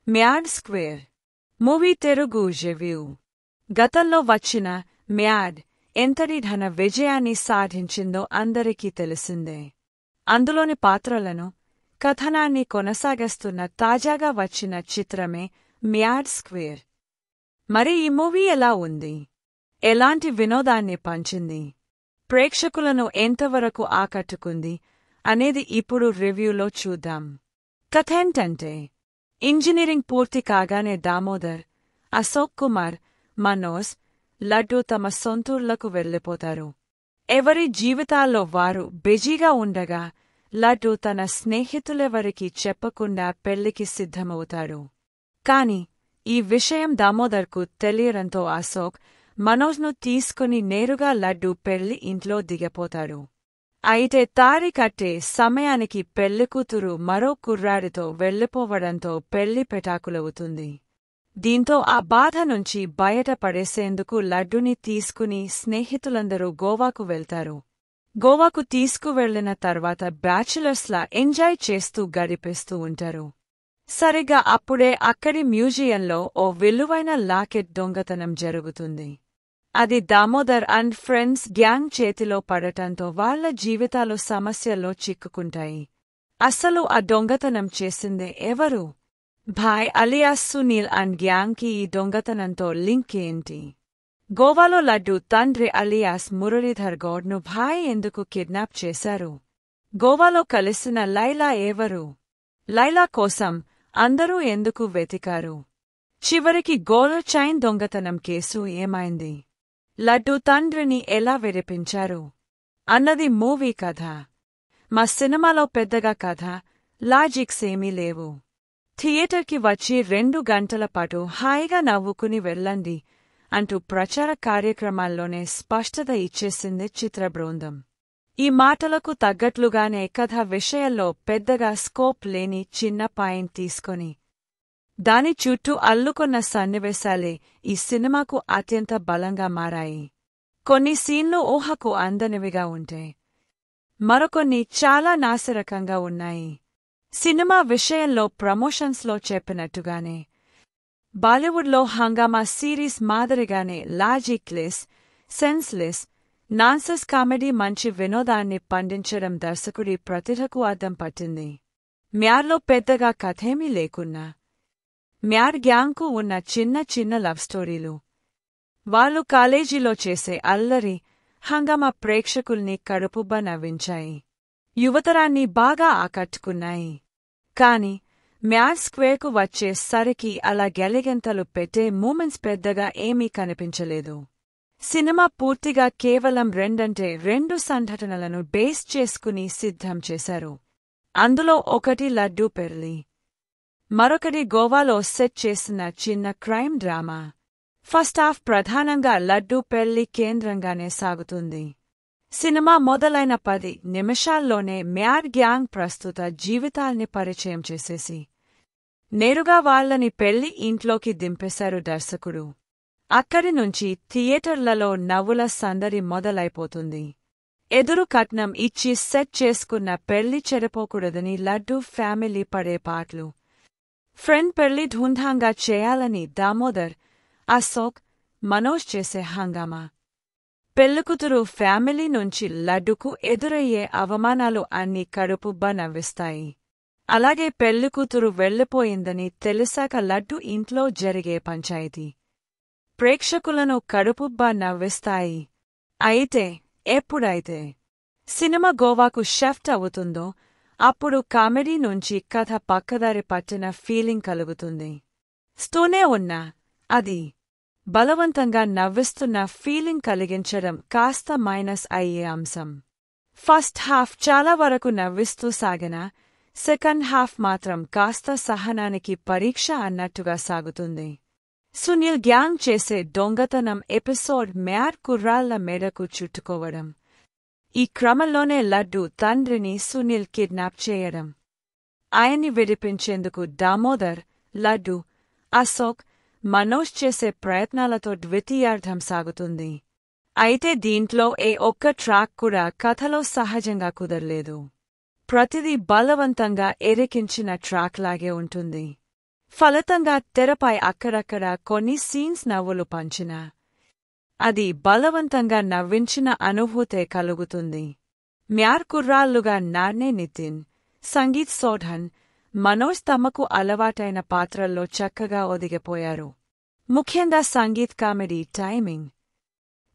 Mad square movie Telugu review. గతంలో వచ్చిన mad ఎంతటి ఘన విజయాన్ని సాధించిందో అందరికీ తెలిసిందే. అందులోని పాత్రలను, కథనాన్ని కొనసాగిస్తున్న తాజాగా వచ్చిన చిత్రమే మ్యాడ్ స్క్వేర్. మరి ఈ మూవీ ఎలా ఉంది? ఎలాంటి వినోదాన్ని పంచింది? ప్రేక్షకులను ఎంతవరకు ఆకట్టుకుంది అనేది ఇప్పుడు రివ్యూలో చూద్దాం. కథేంటంటే, ఇంజనీరింగ్ పూర్తి కాగానే దామోదర్, అశోక్ కుమార్, మనోజ్, లడ్డూ తమ సొంతూర్లకు వెళ్ళిపోతారు. ఎవరి జీవితాల్లో వారు బిజీగా ఉండగా లడ్డూ తన స్నేహితులెవరికీ చెప్పకుండా పెళ్లికి సిద్ధమవుతాడు. కాని ఈ విషయం దామోదర్కు తెలియడంతో అశోక్ మనోజ్ను తీసుకుని నేరుగా లడ్డూ పెళ్లి ఇంట్లో దిగపోతాడు. అయితే తారీఖట్టే సమయానికి పెళ్లికూతురు మరో కుర్రాడితో వెళ్ళిపోవడంతో పెళ్లి పెటాకులవుతుంది. దీంతో ఆ బాధ నుంచి బయటపడేసేందుకు లడ్డూని తీసుకుని స్నేహితులందరూ గోవాకు వెళ్తారు. గోవాకు తీసుకువెళ్లిన తర్వాత బ్యాచులర్స్లా ఎంజాయ్ చేస్తూ గడిపేస్తూ ఉంటారు. సరిగ్గా అప్పుడే అక్కడి మ్యూజియంలో ఓ విలువైన లాకెట్ దొంగతనం జరుగుతుంది. అది దామోదర్ అండ్ ఫ్రెండ్స్ గ్యాంగ్ చేతిలో పడటంతో వాళ్ల జీవితాలు సమస్యల్లో చిక్కుకుంటాయి. అసలు ఆ దొంగతనం చేసిందే ఎవరు? భాయ్ అలియాస్ సునీల్ అండ్ గ్యాంగ్కి ఈ దొంగతనంతో లింక్ ఏంటి? గోవాలో లడ్డూ తండ్రి అలియాస్ మురళీధర్ గౌడ్ను భాయ్ ఎందుకు కిడ్నాప్ చేశారు? గోవాలో కలిసిన లైలా ఎవరు? లైలా కోసం అందరూ ఎందుకు వెతికారు? చివరికి గోల్డ్ చైన్ దొంగతనం కేసు ఏమైంది? లడ్డూ తండ్రిని ఎలా విడిపించారు అన్నది మూవీ కథ. మా సినిమాలో పెద్దగా కథ, లాజిక్స్ ఏమీ లేవు. థియేటర్కి వచ్చి 2 గంటల పాటు హాయిగా నవ్వుకుని వెళ్ళండి అంటూ ప్రచార కార్యక్రమాల్లోనే స్పష్టత ఇచ్చేసింది చిత్రబృందం. ఈ మాటలకు తగ్గట్లుగానే కథ విషయంలో పెద్దగా స్కోప్ లేని చిన్న పాయింట్ తీసుకొని దాని చుట్టూ అల్లుకొన్న సన్నివేశాలే ఈ సినిమాకు అత్యంత బలంగా మారాయి. కొన్ని సీన్లు ఊహకు అందనివిగా ఉంటే మరికొన్ని చాలా నాసిరకంగా ఉన్నాయి. సినిమా విషయంలో ప్రమోషన్స్లో చెప్పినట్టుగానే బాలీవుడ్లో హంగామా సిరీస్ మాదిరిగానే లాజిక్లెస్, సెన్స్లెస్, నాన్సెన్స్ కామెడీ మంచి వినోదాన్ని పండించడం దర్శకుడి ప్రతిభకు అద్దం పట్టింది. మ్యాడ్లో పెద్దగా కథేమీ లేకున్నా మ్యాడ్ గ్యాంగ్కు ఉన్న చిన్న చిన్న లవ్ స్టోరీలు, వాళ్ళు కాలేజీలో చేసే అల్లరి హంగామా ప్రేక్షకుల్ని కడుపుబ్బ నవ్వించాయి. యువతరాన్ని బాగా ఆకట్టుకున్నాయి. కాని మ్యాడ్ స్క్వేర్కు వచ్చేసరికి అలా గెలిగెంతలు పెట్టే మూమెంట్స్ పెద్దగా ఏమీ కనిపించలేదు. సినిమా పూర్తిగా కేవలం 2 సంఘటనలను బేస్ చేసుకుని సిద్ధం చేశారు. అందులో ఒకటి లడ్డూ పెళ్లి, మరొకటి గోవాలో సెట్ చేసిన చిన్న క్రైమ్ డ్రామా. ఫస్ట్ హాఫ్ ప్రధానంగా లడ్డూ పెళ్లి కేంద్రంగానే సాగుతుంది. సినిమా మొదలైన 10 నిమిషాల్లోనే మ్యాడ్ గ్యాంగ్ ప్రస్తుత జీవితాల్ని పరిచయం చేసేసి నేరుగా వాళ్లని పెళ్లి ఇంట్లోకి దింపేశారు దర్శకుడు. అక్కడి నుంచి థియేటర్లలో నవ్వుల సందడి మొదలైపోతుంది. ఎదురు కట్నం ఇచ్చి సెట్ చేసుకున్న పెళ్లి చెడిపోకూడదని లడ్డూ ఫ్యామిలీ పడే పాట్లు, ఫ్రెండ్ పెళ్లి ధూంధాంగా చేయాలని దామోదర్, అశోక్, మనోజ్ చేసే హంగామా, పెళ్లికూతురు ఫ్యామిలీ నుంచి లడ్డూకు ఎదురయ్యే అవమానాలు అన్నీ కడుపుబ్బ నవ్విస్తాయి. అలాగే పెళ్లికూతురు వెళ్లిపోయిందని తెలిసాక లడ్డూ ఇంట్లో జరిగే పంచాయితీ ప్రేక్షకులను కడుపుబ్బ నవ్విస్తాయి. అయితే ఎప్పుడైతే సినిమా గోవాకు షిఫ్ట్ అవుతుందో అప్పుడు కామెడీ నుంచి కథ పక్కదారి పట్టిన ఫీలింగ్ కలుగుతుంది. స్తూనే ఉన్నా అది బలవంతంగా నవ్విస్తున్న ఫీలింగ్ కలిగించడం కాస్త మైనస్ అయ్యే అంశం. ఫస్ట్ హాఫ్ చాలా వరకు నవ్విస్తూ సాగినా సెకండ్ హాఫ్ మాత్రం కాస్త సహనానికి పరీక్ష అన్నట్టుగా సాగుతుంది. సునీల్ గ్యాంగ్ చేసే దొంగతనం ఎపిసోడ్ మ్యాడ్ కుర్రాళ్ల మెడకు చుట్టుకోవడం, ఈ క్రమంలోనే లడ్డూ తండ్రిని సునీల్ కిడ్నాప్ చేయడం, ఆయన్ని విడిపించేందుకు దామోదర్, లడ్డూ, అశోక్, మనోజ్ చేసే ప్రయత్నాలతో ద్వితీయార్థం సాగుతుంది. అయితే దీంట్లో ఏ ఒక్క ట్రాక్ కూడా కథలో సహజంగా కుదరలేదు. ప్రతిదీ బలవంతంగా ఎరికించిన ట్రాక్లాగే ఉంటుంది. ఫలితంగా తెరపై అక్కడక్కడ కొన్ని సీన్స్ నవ్వులు పంచినా అది బలవంతంగా నవ్వించిన అనుభూతే కలుగుతుంది. మ్యాడ్ కుర్రాళ్లుగా నార్నే నితిన్, సంగీత్ సోఢన్, మనోజ్ తమకు అలవాటైన పాత్రల్లో చక్కగా ఒదిగిపోయారు. ముఖ్యంగా సంగీత్ కామెడీ టైమింగ్,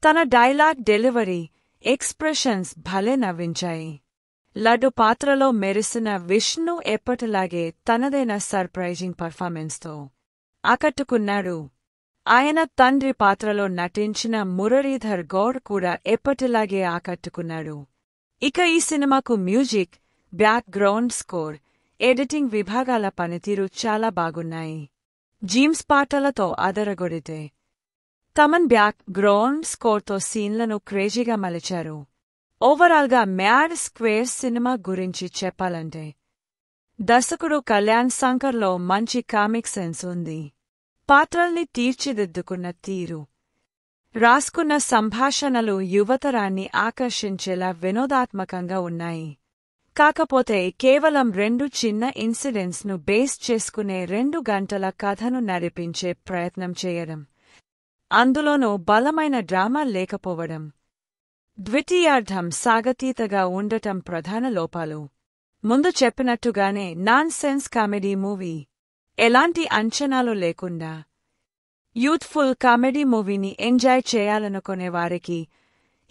తన డైలాగ్ డెలివరీ, ఎక్స్ప్రెషన్స్ భలే నవ్వించాయి. లడ్డు పాత్రలో మెరిసిన విష్ణు ఎప్పటిలాగే తనదైన సర్ప్రైజింగ్ పర్ఫార్మెన్స్తో ఆకట్టుకున్నాడు. ఆయన తండ్రి పాత్రలో నటించిన మురళీధర్ గౌడ్ కూడా ఎప్పటిలాగే ఆకట్టుకున్నాడు. ఇక ఈ సినిమాకు music, back ground score, editing విభాగాల పనితీరు చాలా బాగున్నాయి. జీమ్స్ పాటలతో అదరగొడితే తమన్ బ్యాక్ గ్రౌండ్ స్కోర్తో సీన్లను క్రేజీగా మలిచారు. ఓవరాల్గా మ్యాడ్ స్క్వేర్ సినిమా గురించి చెప్పాలంటే దర్శకుడు కళ్యాణ్ శంకర్లో మంచి కామిక్ సెన్స్ ఉంది. పాత్రల్ని తీర్చిదిద్దుకున్న తీరు, రాసుకున్న సంభాషణలు యువతరాన్ని ఆకర్షించేలా వినోదాత్మకంగా ఉన్నాయి. కాకపోతే కేవలం 2 చిన్న ఇన్సిడెంట్స్ ను బేస్ చేసుకునే 2 గంటల కథను నడిపించే ప్రయత్నం చేయడం, అందులోనూ బలమైన డ్రామా లేకపోవడం, ద్వితీయార్థం సాగతీతగా ఉండటం ప్రధాన లోపాలు. ముందు చెప్పినట్టుగానే నాన్ సెన్స్ కామెడీ మూవీ, ఎలాంటి అంచనాలు లేకుండా యూత్ఫుల్ కామెడీ మూవీని ఎంజాయ్ చేయాలనుకునే వారికి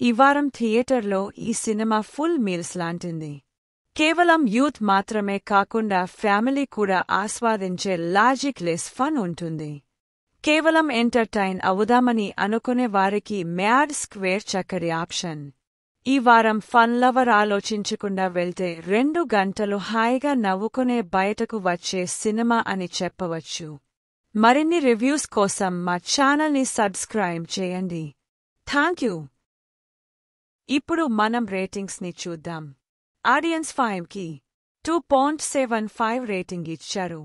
ఈ వారం థియేటర్లో ఈ సినిమా ఫుల్ మీల్స్ లాంటింది. కేవలం యూత్ మాత్రమే కాకుండా ఫ్యామిలీ కూడా ఆస్వాదించే లాజిక్ లెస్ ఫన్ ఉంటుంది. కేవలం ఎంటర్టైన్ అవుదామని అనుకునే వారికి మ్యాడ్ స్క్వేర్ చక్కటి ఆప్షన్. ఈ వారం ఫన్ లవర్ ఆలోచించకుండా వెళ్తే 2 గంటలు హాయిగా నవ్వుకునే బయటకు వచ్చే సినిమా అని చెప్పవచ్చు. మరిన్ని రివ్యూస్ కోసం మా ఛానల్ని సబ్స్క్రైబ్ చేయండి. థాంక్యూ. ఇప్పుడు మనం రేటింగ్స్ని చూద్దాం. ఆడియన్స్ 5కి 2.75 రేటింగ్ ఇచ్చారు.